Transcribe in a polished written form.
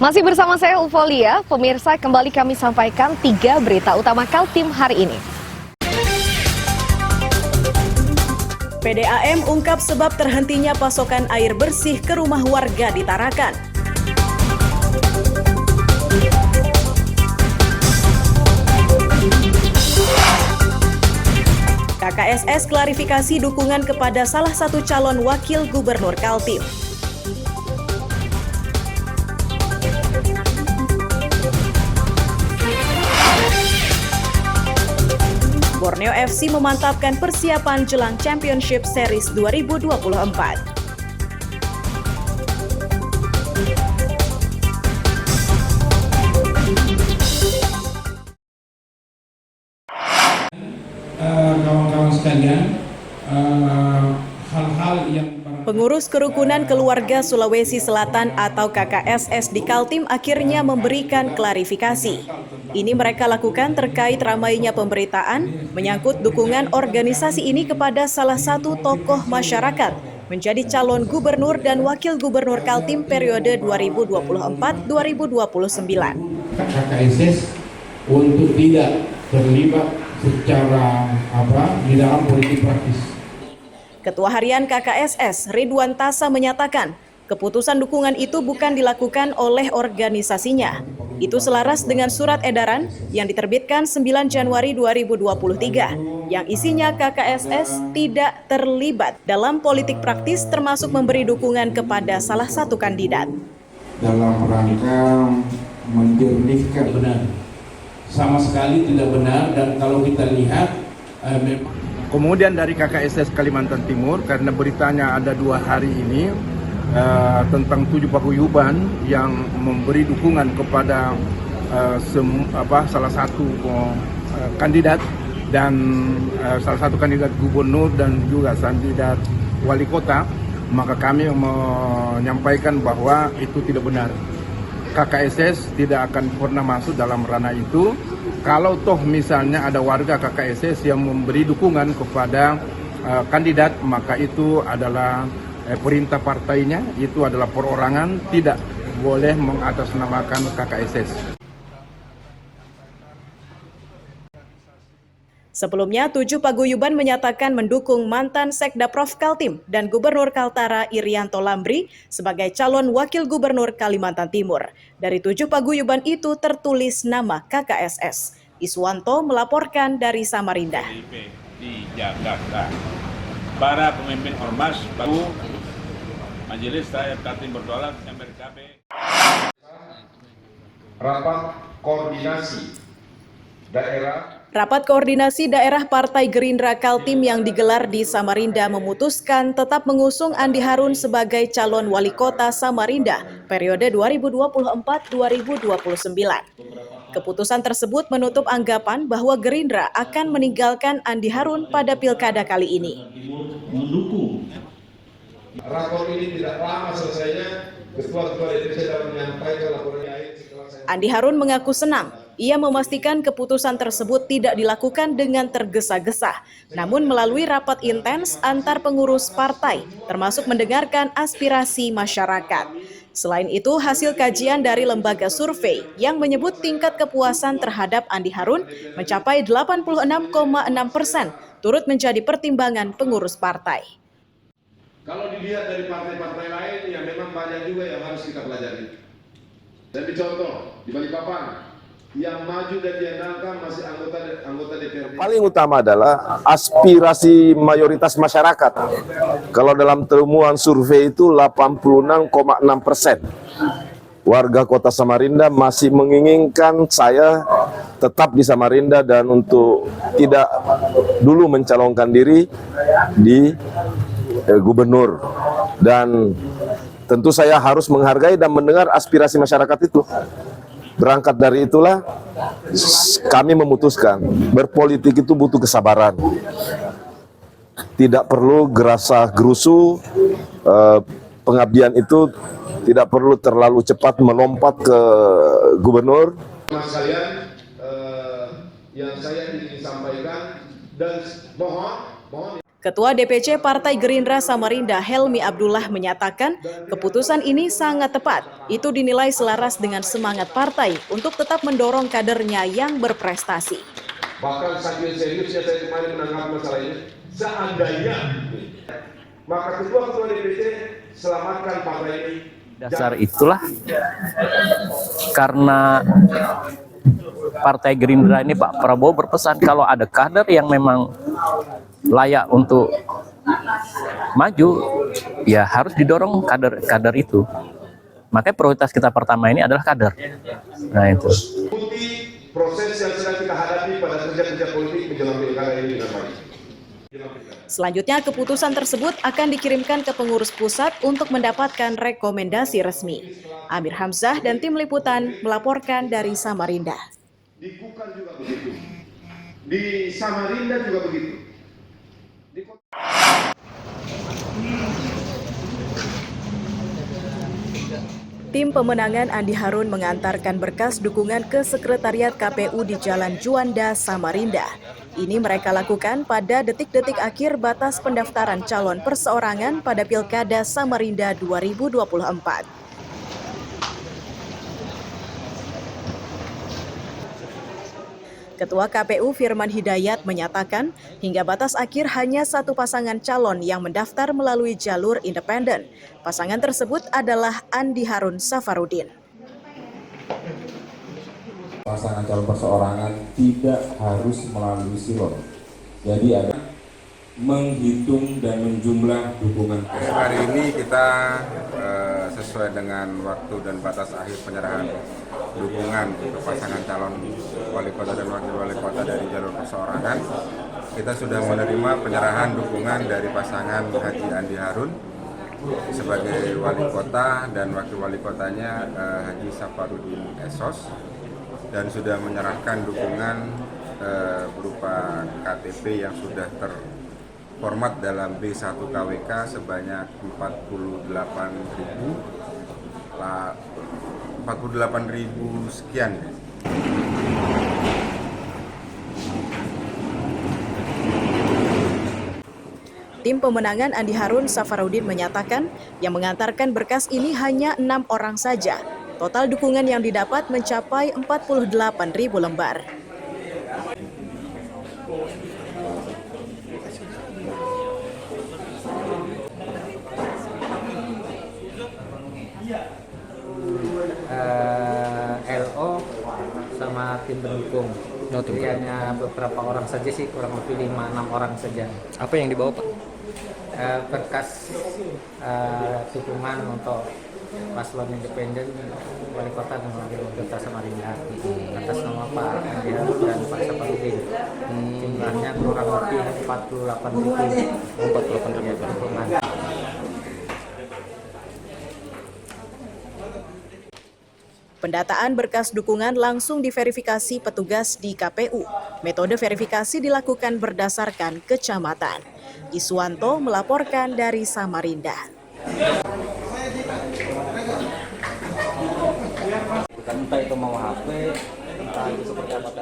Masih bersama saya Ufolia, pemirsa kembali kami sampaikan 3 berita utama Kaltim hari ini. PDAM ungkap sebab terhentinya pasokan air bersih ke rumah warga di Tarakan. KKSS klarifikasi dukungan kepada salah satu calon wakil gubernur Kaltim. Borneo FC memantapkan persiapan jelang Championship Series 2024. Kawan-kawan sekalian, hal-hal yang Pengurus Kerukunan Keluarga Sulawesi Selatan atau KKSS di Kaltim akhirnya memberikan klarifikasi. Ini mereka lakukan terkait ramainya pemberitaan menyangkut dukungan organisasi ini kepada salah satu tokoh masyarakat menjadi calon gubernur dan wakil gubernur Kaltim periode 2024-2029. KKSS untuk tidak terlibat secara di dalam politik praktis. Ketua Harian KKSS Ridwan Tasa menyatakan, keputusan dukungan itu bukan dilakukan oleh organisasinya. Itu selaras dengan surat edaran yang diterbitkan 9 Januari 2023 yang isinya KKSS tidak terlibat dalam politik praktis termasuk memberi dukungan kepada salah satu kandidat. Dalam rangka menjernihkan benar. Sama sekali tidak benar, dan kalau kita lihat memang. Kemudian dari KKSS Kalimantan Timur, karena beritanya ada 2 hari ini tentang 7 paguyuban yang memberi dukungan kepada salah satu kandidat dan salah satu kandidat gubernur dan juga kandidat wali kota, maka kami menyampaikan bahwa itu tidak benar. KKSS tidak akan pernah masuk dalam ranah itu. Kalau toh misalnya ada warga KKSS yang memberi dukungan kepada kandidat, maka itu adalah perintah partainya, itu adalah perorangan, tidak boleh mengatasnamakan KKSS. Sebelumnya, 7 paguyuban menyatakan mendukung mantan Sekda Prof Kaltim dan Gubernur Kaltara Irianto Lambri sebagai calon wakil gubernur Kalimantan Timur. Dari 7 paguyuban itu tertulis nama KKSS. Iswanto melaporkan dari Samarinda. Di Jakarta, para pemimpin ormas baru Majelis Rakyat Kaltim Berdaulat MRKB. Rapat koordinasi daerah. Rapat koordinasi daerah Partai Gerindra Kaltim yang digelar di Samarinda memutuskan tetap mengusung Andi Harun sebagai calon wali kota Samarinda periode 2024-2029. Keputusan tersebut menutup anggapan bahwa Gerindra akan meninggalkan Andi Harun pada pilkada kali ini. Mendukung. Rapor ini tidak lama selesainya, ketua-ketua DPC dapat menyampaikan laporannya. Andi Harun mengaku senang. Ia memastikan keputusan tersebut tidak dilakukan dengan tergesa-gesa, namun melalui rapat intens antar pengurus partai, termasuk mendengarkan aspirasi masyarakat. Selain itu, hasil kajian dari lembaga survei yang menyebut tingkat kepuasan terhadap Andi Harun mencapai 86,6%, turut menjadi pertimbangan pengurus partai. Kalau dilihat dari partai-partai lain, ya memang banyak juga yang harus kita pelajari. Dan dicontoh, di Balikpapan, yang maju dan diandalkan masih anggota DPRD. Paling utama adalah aspirasi mayoritas masyarakat. Kalau dalam temuan survei itu 86,6%. Warga kota Samarinda masih menginginkan saya tetap di Samarinda dan untuk tidak dulu mencalonkan diri di gubernur. Dan tentu saya harus menghargai dan mendengar aspirasi masyarakat itu. Berangkat dari itulah kami memutuskan berpolitik itu butuh kesabaran. Tidak perlu gerasa gerusu, pengabdian itu tidak perlu terlalu cepat melompat ke gubernur. Mas sekalian, yang saya ingin sampaikan dan mohon Ketua DPC Partai Gerindra Samarinda Helmi Abdullah menyatakan keputusan ini sangat tepat. Itu dinilai selaras dengan semangat partai untuk tetap mendorong kadernya yang berprestasi. Bahkan saking seriusnya saya kemarin menanggapi masalah ini, seandainya maka ketua-ketua DPC selamatkan partai ini. Dasar itulah karena Partai Gerindra ini Pak Prabowo berpesan kalau ada kader yang memang layak untuk maju, ya harus didorong kader itu. Makanya prioritas kita pertama ini adalah kader. Nah itu. Ikuti proses yang sedang kita hadapi pada kerja-kerja politik menjelang pilkada ini dengan baik. Selanjutnya, keputusan tersebut akan dikirimkan ke pengurus pusat untuk mendapatkan rekomendasi resmi. Amir Hamzah dan tim liputan melaporkan dari Samarinda. Di Kukar juga begitu. Di Samarinda juga begitu. Tim pemenangan Andi Harun mengantarkan berkas dukungan ke Sekretariat KPU di Jalan Juanda, Samarinda. Ini mereka lakukan pada detik-detik akhir batas pendaftaran calon perseorangan pada Pilkada Samarinda 2024. Ketua KPU Firman Hidayat menyatakan hingga batas akhir hanya satu pasangan calon yang mendaftar melalui jalur independen. Pasangan tersebut adalah Andi Harun Safarudin. Pasangan calon perseorangan tidak harus melalui silon. Jadi ada menghitung dan menjumlah dukungan. Hari ini kita sesuai dengan waktu dan batas akhir penyerahan dukungan ke pasangan calon wali kota dan wakil wali kota dari jalur perseorangan. Kita sudah menerima penyerahan dukungan dari pasangan Haji Andi Harun sebagai wali kota dan wakil wali kotanya Haji Safarudin Esos, dan sudah menyerahkan dukungan berupa KTP yang sudah terformat dalam B1 KWK sebanyak 48.000 sekian. Tim pemenangan Andi Harun Safarudin menyatakan yang mengantarkan berkas ini hanya 6 orang saja. Total dukungan yang didapat mencapai 48.000 lembar. LO sama tim pendukung. Jadi hanya beberapa orang saja sih, kurang lebih 5-6 orang saja. Apa yang dibawa Pak? Berkas dukungan untuk paslon independen wali kota dan wakil wali kota Samarinda atas nama Pak Andi Harun dan Pak Safarudin. Jumlahnya kurang lebih 48.000 dukungan. Pendataan berkas dukungan langsung diverifikasi petugas di KPU. Metode verifikasi dilakukan berdasarkan kecamatan. Iswanto melaporkan dari Samarinda. Entah itu mau HP, entah itu seperti apa.